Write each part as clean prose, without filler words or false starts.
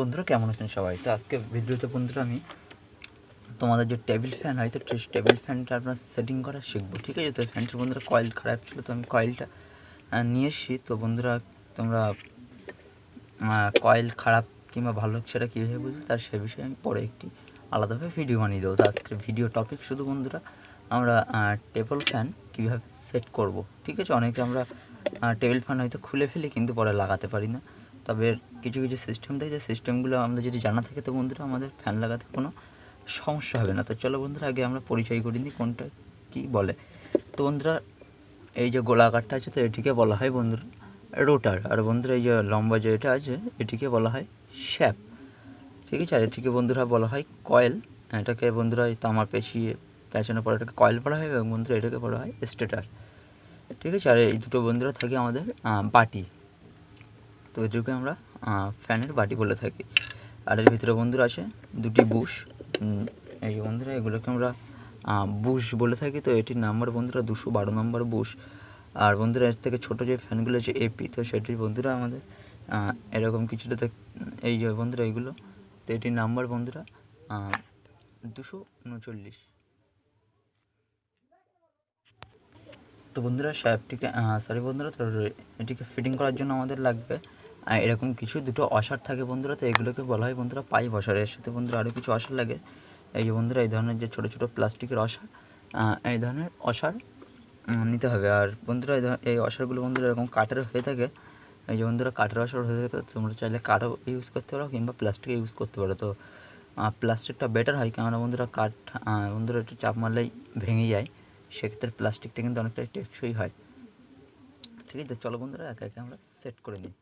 বন্ধুরা কেমন আছেন সবাই? তো আজকে ভিডিওতে বন্ধুরা আমি তোমাদের যে টেবিল ফ্যান হয়, তো টেবিল ফ্যানটা আপনার সেটিং করা শিখবো, ঠিক আছে? তো ফ্যানটার বন্ধুরা কয়েল খারাপ ছিল, তো আমি কয়েলটা নিয়ে এসেছি। তো বন্ধুরা তোমরা কয়েল খারাপ কিংবা ভালো সেটা কীভাবে বুঝবে তার সে বিষয়ে আমি পরে একটি আলাদাভাবে ভিডিও বানিয়ে দেবো। তো আজকের ভিডিও টপিক শুধু বন্ধুরা আমরা টেবিল ফ্যান কীভাবে সেট করব, ঠিক আছে? অনেকে আমরা টেবিল ফ্যান হয়তো খুলে ফেলি কিন্তু পরে লাগাতে পারি না। তবে কিছু কিছু সিস্টেম থাকে, যে সিস্টেমগুলো আমাদের যদি জানা থাকে তো বন্ধুরা আমাদের ফ্যান লাগাতে কোনো সমস্যা হবে না। তো চলো বন্ধুরা আগে আমরা পরিচয় করে নিই কোনটা কী বলে। তো বন্ধুরা এই যে গোলাকারটা আছে তো এটিকে বলা হয় বন্ধুরা রোটার, আর বন্ধুরা এই যে লম্বা যে এটা আছে এটিকে বলা হয় শ্যাপ, ঠিক আছে? আর এটিকে বন্ধুরা বলা হয় কয়েল। এটাকে বন্ধুরা তামার পেঁচানোর পর এটাকে কয়েল বলা হয়, এবং বন্ধুরা এটাকে বলা হয় স্টেটার, ঠিক আছে? আর এই দুটো বন্ধুরা থাকে আমাদের বাটি, তো এটাকে আমরা ফ্যানের বাটি বলে থাকি। আর এর ভিতরে বন্ধুরা আছে দুটি বুশ, এই বন্ধুরা এগুলোকে আমরা বুশ বলে থাকি। তো এটির নাম্বার বন্ধুরা 212 নম্বর বুশ। আর বন্ধুরা এর থেকে ছোটো যে ফ্যানগুলো আছে এপি, তো সেটির বন্ধুরা আমাদের এরকম কিছুটা এই যে বন্ধুরা এইগুলো, তো এটির নাম্বার বন্ধুরা 239। তো বন্ধুরা শ্যাফটিকে বন্ধুরা, তো এটিকে ফিটিং করার জন্য আমাদের লাগবে এরকম কিছু দুটো অসার থাকে বন্ধুরা। তো এগুলোকে বলা হয় বন্ধুরা পাইপ অসার। এর সাথে বন্ধুরা আরও কিছু অসার লাগে, এই যে বন্ধুরা এই ধরনের যে ছোটো ছোটো প্লাস্টিকের অসার, এই ধরনের অসার নিতে হবে। আর বন্ধুরা এই অসারগুলো বন্ধুরা এরকম কাঠের হয়ে থাকে, এই যে বন্ধুরা কাঠের অসার হয়ে থাকে। তোমরা চাইলে কাঠও ইউজ করতে পারো কিংবা প্লাস্টিকও ইউজ করতে পারো। তো প্লাস্টিকটা বেটার হয়, কেননা বন্ধুরা কাঠ বন্ধুরা একটু চাপ মারলেই ভেঙে যায়, সেক্ষেত্রে প্লাস্টিকটা কিন্তু অনেকটাই টেকসই হয়, ঠিক আছে? তো চলো বন্ধুরা একে একে আমরা সেট করে নিই।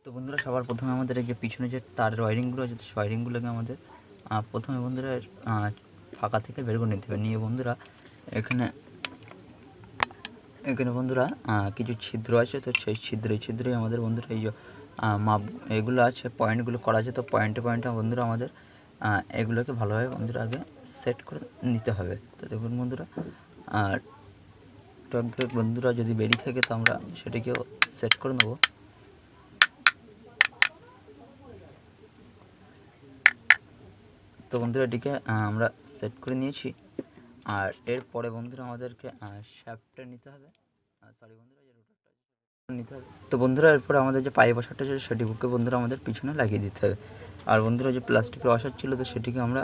তো বন্ধুরা সবার প্রথমে আমাদের এই যে পিছনে যে তারের ওয়ারিংগুলো আছে, সেই ওয়ারিংগুলোকে আমাদের প্রথমে বন্ধুরা ফাঁকা থেকে বের করে নিতে হবে। নিয়ে বন্ধুরা এখানে এখানে বন্ধুরা কিছু ছিদ্র আছে, তো সেই ছিদ্রই আমাদের বন্ধুরা এই যে মাপ এগুলো আছে, পয়েন্টগুলো করা আছে। তো পয়েন্টে বন্ধুরা আমাদের এগুলোকে ভালোভাবে বন্ধুরা আগে সেট করে নিতে হবে। তো দেখুন বন্ধুরা, আর টক বন্ধুরা যদি বেরিয়ে থাকে তো আমরা সেটাকেও সেট করে নেব। তো বন্ধুরা এটিকে আমরা সেট করে নিয়েছি। আর এরপরে বন্ধুরা আমাদেরকে শ্যাফটটা নিতে হবে, বন্ধুরা যে রোটারটা নিতে হবে। তো বন্ধুরা এরপরে আমাদের যে পাইপ ওয়াশারটা ছিল সেটিকে বন্ধুরা আমাদের পিছনে লাগিয়ে দিতে হবে। আর বন্ধুরা যে প্লাস্টিকের ওয়াশার ছিল তো সেটিকে আমরা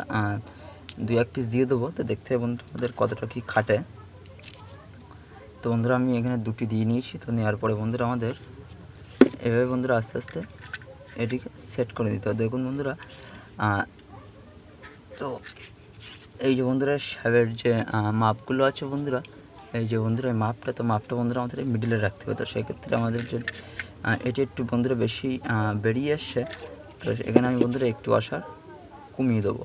2-1 পিস দিয়ে দেবো। তো দেখতে হবে বন্ধুরা আমাদের কতটা কী খাটে। তো বন্ধুরা আমি এখানে 2টি দিয়ে নিয়েছি। তো নেওয়ার পরে বন্ধুরা আমাদের এভাবে বন্ধুরা আস্তে আস্তে এটিকে সেট করে দিতে হবে। দেখুন বন্ধুরা, তো এই যে বন্ধুরা শ্যাবের যে মাপগুলো আছে বন্ধুরা, এই যে বন্ধুরা এই মাপটা বন্ধুরা আমাদের মিডিলে রাখতে হবে। তো সেক্ষেত্রে আমাদের যদি এটি একটু বন্ধুরা বেশি বেরিয়ে আসছে, তো এখানে আমি বন্ধুরা একটু আসার কমিয়ে দেবো।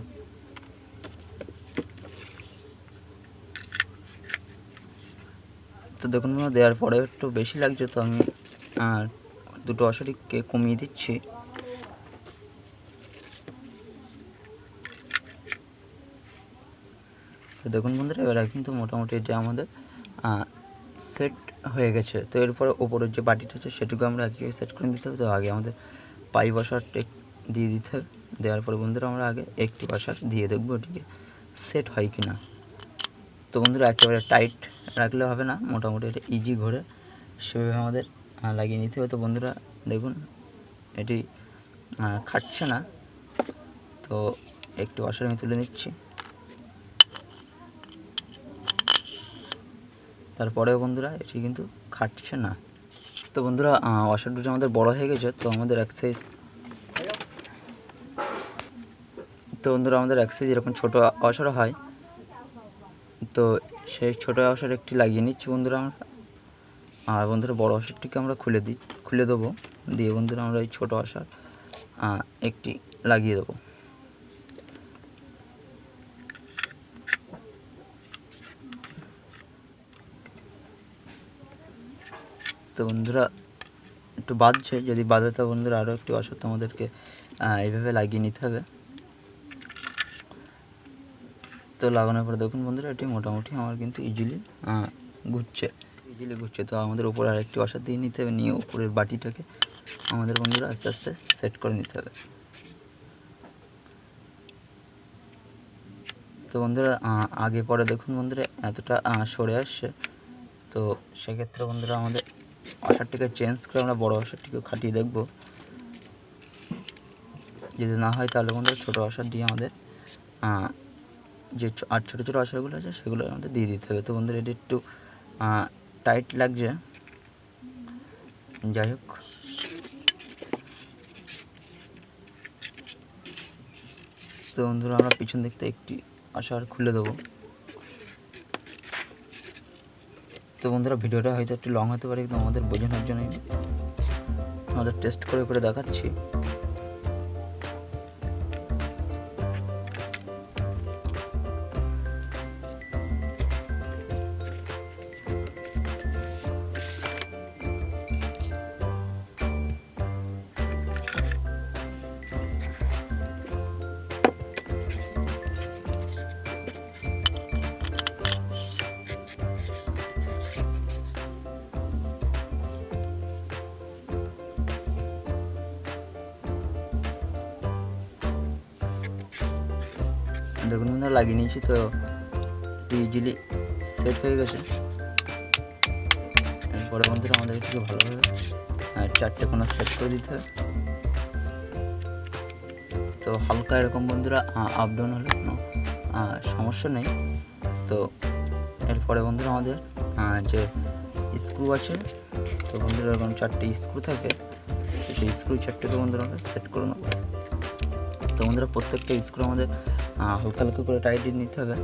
তো দেখুন বন্ধুরা দেওয়ার পরে একটু বেশি লাগছে, তো আমি দুটো অসারিকে কমিয়ে দিচ্ছি। তো দেখুন বন্ধুরা এবার কিন্তু মোটামুটি এটা আমাদের সেট হয়ে গেছে। তো এরপরে ওপরের যে বাটিটা আছে সেটুকু আমরা একইভাবে সেট করে দিতে হবে। তো আগে আমাদের পাইপ ওয়াশার দিয়ে দিতে হবে। দেওয়ার পরে বন্ধুরা আমরা আগে একটি ওয়াশার দিয়ে দেখবো এটিকে সেট হয় কি না। তো বন্ধুরা একেবারে টাইট রাখলে হবে না, মোটামুটি এটা ইজি ঘোরে সেভাবে আমাদের লাগিয়ে নিতে হবে। তো বন্ধুরা দেখুন এটি খাটছে না, তো একটু ওয়াশার আমি তুলে নিচ্ছি। তারপরেও বন্ধুরা এটি কিন্তু খাটছে না। তো বন্ধুরা ওয়াশার দুটো আমাদের বড় হয়ে গেছে, তো আমাদের এক সাইজ এরকম ছোটো ওয়াশার হয়, তো সেই ছোটো ওয়াশার একটি লাগিয়ে নিচ্ছি বন্ধুরা আমরা। আর বন্ধুরা বড় ওয়াশারটিকে আমরা খুলে দেবো, দিয়ে বন্ধুরা আমরা এই ছোটো ওয়াশার একটি লাগিয়ে দেবো। তো বন্ধুরা একটু বাঁধছে, যদি বাঁধে তো বন্ধুরা আরও একটি ওয়াশার তো আমাদেরকে এইভাবে লাগিয়ে নিতে হবে। তো লাগানোর পরে দেখুন বন্ধুরা এটি মোটামুটি আমার কিন্তু ইজিলি ঘুরছে। তো আমাদের উপরে আরেকটি ওয়াশার দিয়ে নিতে হবে, নিয়ে উপরের বাটিটাকে আমাদের বন্ধুরা আস্তে আস্তে সেট করে নিতে হবে। তো বন্ধুরা আগে পরে দেখুন বন্ধুরা এতটা সরে আসছে, তো সেক্ষেত্রে বন্ধুরা আমাদের ওয়াশারটিকে চেঞ্জ করে আমরা বড় ওয়াশারটিকে খাটিয়ে দেখব। যদি না হয় তাহলে বন্ধুরা ছোটো ওয়াশার দিয়ে আমাদের যে আর ছোটো ছোটো ওয়াশারগুলো আছে সেগুলো আমাদের দিয়ে দিতে হবে। তো বন্ধুরা এটি একটু টাইট লাগছে, যাই হোক তো বন্ধুরা আমরা পিছন দিকতে একটি ওয়াশার খুলে দেবো। তো বন্ধুরা ভিডিওটা হয়তো একটু লং হতে পারে, কিন্তু আমাদের বোঝানোর জন্য আমাদের টেস্ট করে করে দেখাচ্ছি। দেখুন বন্ধুরা লাগিয়ে নিয়েছি, তো একটু ইজিলি সেট হয়ে গেছে। এরপরে বন্ধুরা আমাদের একটু ভালোভাবে 4টে কোণা সেট করে দিতে হবে। তো হালকা এরকম বন্ধুরা আপ ডাউন হলে কোনো সমস্যা নেই। তো এরপরে বন্ধুরা আমাদের যে স্ক্রু আছে, তো বন্ধুরা এরকম 4টে স্ক্রু থাকে, তো সেই স্ক্রু 4টেকে বন্ধুরা আমরা সেট করে নেব। তো বন্ধুরা প্রত্যেকটা স্ক্রু আমাদের হালকা হালকা করে টাইট দিয়ে নিতে হবে।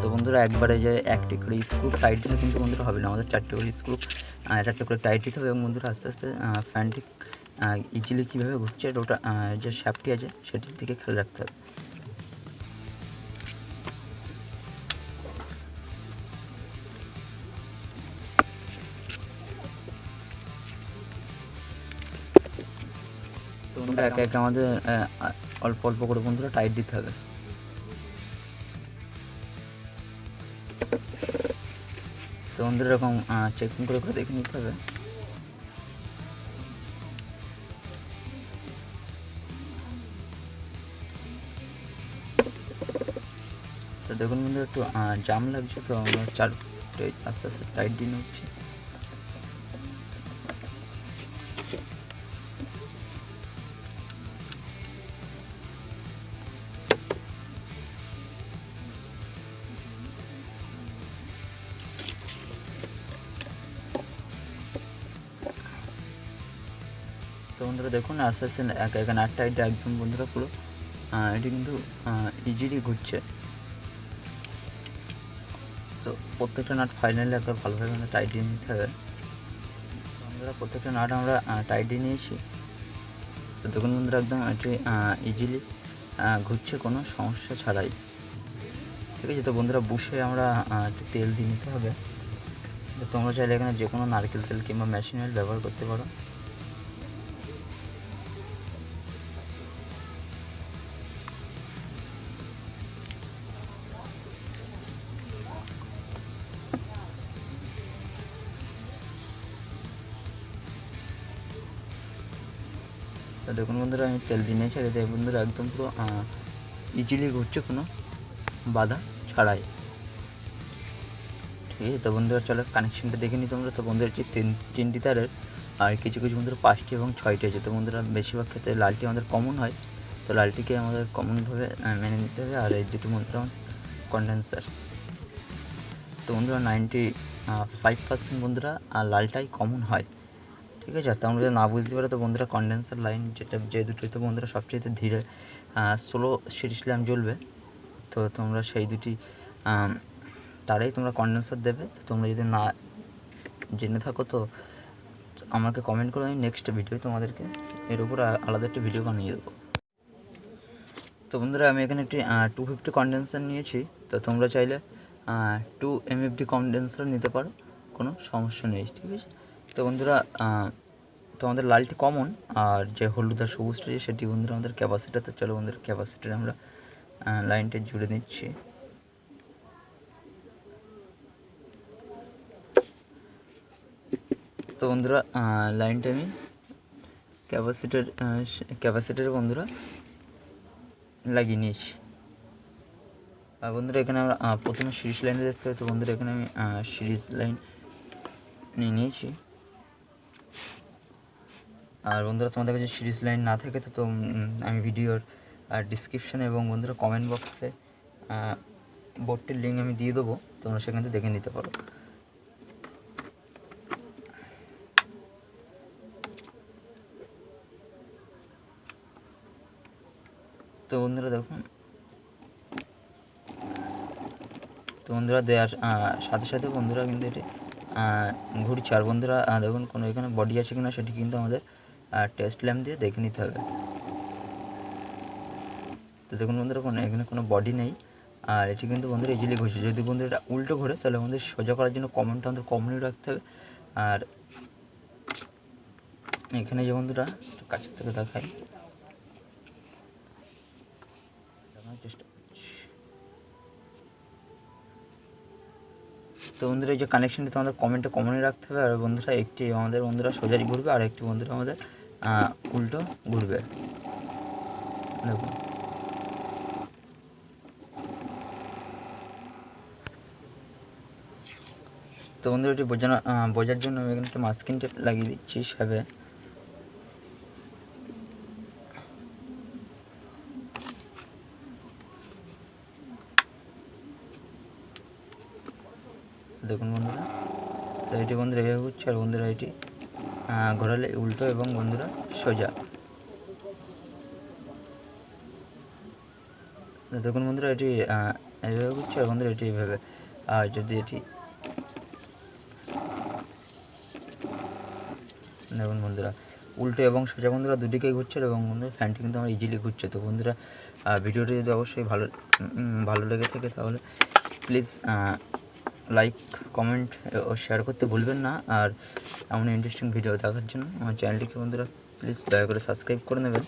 তো বন্ধুরা একবারে যে একটি করে স্ক্রু টাইট দিলে কিন্তু বন্ধুরা হবে না, আমাদের 4টে করে স্ক্রু 4টে করে টাইট দিতে হবে। এবং বন্ধুরা আস্তে আস্তে ফ্যানটি ইজিলি কীভাবে ঘুরছে ওটা যে শ্যাফটটি আছে সেটির দিকে খেয়াল রাখতে হবে। তো বন্ধুরা একে একে আমাদের অল্প অল্প করে বন্ধুরা টাইট দিতে হবে। তো বন্ধুরা এরকম চেকিং করে করে দেখে নিতে হবে। তো দেখুন বন্ধুরা একটু জাম লাগছে, তো আমরা 4টে আস্তে আস্তে টাইট দিয়ে নিচ্ছি। তো বন্ধুরা দেখুন আস্তে আস্তে একা একা নাটটা এটা একদম বন্ধুরা পুরো এটি কিন্তু ইজিলি ঘুরছে। তো প্রত্যেকটা নাট ফাইনালি একবার ভালোভাবে আমরা টাইট দিয়ে নিতে হবে। বন্ধুরা প্রত্যেকটা নাট আমরা টাইট দিয়ে নিয়েছি। তো দেখুন বন্ধুরা একদম এটি ইজিলি ঘুরছে কোনো সমস্যা ছাড়াই, ঠিক আছে। তো বন্ধুরা বুশে আমরা একটু তেল দিয়ে নিতে হবে। তো তোমরা চাইলে এখানে যে কোনো নারকেল তেল কিংবা মেশিন অয়েল ব্যবহার করতে পারো। তো দেখুন বন্ধুরা আমি তেল দিয়ে নিয়েছি, আর বন্ধুরা একদম পুরো ইজিলি ঘুরছে কোনো বাধা ছাড়াই, ঠিক আছে। তো বন্ধুরা চলো কানেকশানটা দেখে নিই তোমরা। তো বন্ধুরা হচ্ছে 3টি তারের, আর কিছু কিছু বন্ধুরা 5টি এবং 6টি আছে। তো বন্ধুরা বেশিরভাগ ক্ষেত্রে লালটি আমাদের কমন হয়, তো লালটিকে আমাদের কমনভাবে মেনে নিতে হবে। আর এই দুটো বন্ধুরা কন্ডেন্সার। তো বন্ধুরা 95% বন্ধুরা লালটাই কমন হয়, ঠিক আছে। আর তোমরা যদি না বুঝতে পারো তো বন্ধুরা কন্ডেন্সার লাইন যে দুটোতে বন্ধুরা সবচেয়ে ধীরে স্লো শিরিশ ল্যাম্প জ্বলবে, তো তোমরা সেই দুটি তারেই তোমরা কন্ডেন্সার দেবে। তো তোমরা যদি না জেনে থাকো তো আমাকে কমেন্ট করো, আমি নেক্সট ভিডিও তোমাদেরকে এর উপর আলাদা একটা ভিডিও বানিয়ে দেবো। তো বন্ধুরা আমি এখানে একটি 250 কন্ডেন্সার নিয়েছি। তো তোমরা চাইলে 2 MFD কন্ডেন্সার নিতে পারো, কোনো সমস্যা নেই, ঠিক আছে। তো বন্ধুরা তোমাদের লালটি কমন, আর যে হলুদ আর সবুজটা সেটি বন্ধুরা আমাদের ক্যাপাসিটার। তো চলো বন্ধুরা ক্যাপাসিটার আমরা লাইনটা জুড়ে দিচ্ছি। তো বন্ধুরা লাইনটা আমি ক্যাপাসিটারে বন্ধুরা লাগিয়ে নিয়েছি। আর বন্ধুরা এখানে আমরা প্রথমে সিরিজ লাইনে দেখতে পাচ্ছি। বন্ধুরা এখানে আমি সিরিজ লাইন নিয়ে নিয়েছি। আর বন্ধুরা তোমাদের কাছে সিরিজ লাইন না থাকে তো আমি ভিডিওর ডিসক্রিপশানে এবং বন্ধুরা কমেন্ট বক্সে বোর্ডটির লিঙ্ক আমি দিয়ে দেবো, তোমরা সেখান থেকে দেখে নিতে পারো। তো বন্ধুরা দেখুন, তো বন্ধুরা দেওয়ার সাথে সাথে বন্ধুরা কিন্তু এটি ঘুরছে। আর বন্ধুরা দেখুন কোনো এখানে বডি আছে কিনা সেটি কিন্তু আমাদের টেস্ট ল্যাম্প দিয়ে দেখে নিতে হবে। তো দেখুন বন্ধুরা এখানে কোনো বডি নেই, আর এটি কিন্তু বন্ধুরা ইজিলি ঘুরছে। যদি বন্ধুরা এটা উল্টো ঘুরে তাহলে আমাদের সোজা করার জন্য কমনটা আমাদের কমনই রাখতে হবে। আর এখানে যে বন্ধুরা একটু কাছের থেকে দেখাই, চেষ্টা করছি। তো বন্ধুরা এই যে কানেকশানটি তোমাদের কমেন্টে কমনই রাখতে হবে। আর বন্ধুরা একটি আমাদের বন্ধুরা সোজাই ঘুরবে আর একটি বন্ধুরা আমাদের উল্টো ঘুরবে। দেখুন তো বন্ধুরা এটি বোঝার জন্য আমি এখানে একটা মাস্কিং টেপ লাগিয়ে দিচ্ছি হিসাবে। দেখুন বন্ধুরা, তো এটি বন্ধুরা এভাবে ঘুরছে। আর বন্ধুরা এটি ঘোরালে উল্টো এবং বন্ধুরা সোজা। দেখুন বন্ধুরা এটি এইভাবে ঘুরছে আর বন্ধুরা এটি এইভাবে। আর যদি এটি দেখুন বন্ধুরা উল্টো এবং সোজা বন্ধুরা দুদিকেই ঘুরছে এবং বন্ধুরা ফ্যানটি কিন্তু আমার ইজিলি ঘুরছে। তো বন্ধুরা ভিডিওটি যদি অবশ্যই ভালো লেগে থাকে তাহলে প্লিজ লাইক, কমেন্ট ও শেয়ার করতে ভুলবেন না। আর এমন ইন্টারেস্টিং ভিডিও দেখার জন্য আমার চ্যানেলটিকে বন্ধুরা প্লিজ দয়া করে সাবস্ক্রাইব করে নেবেন।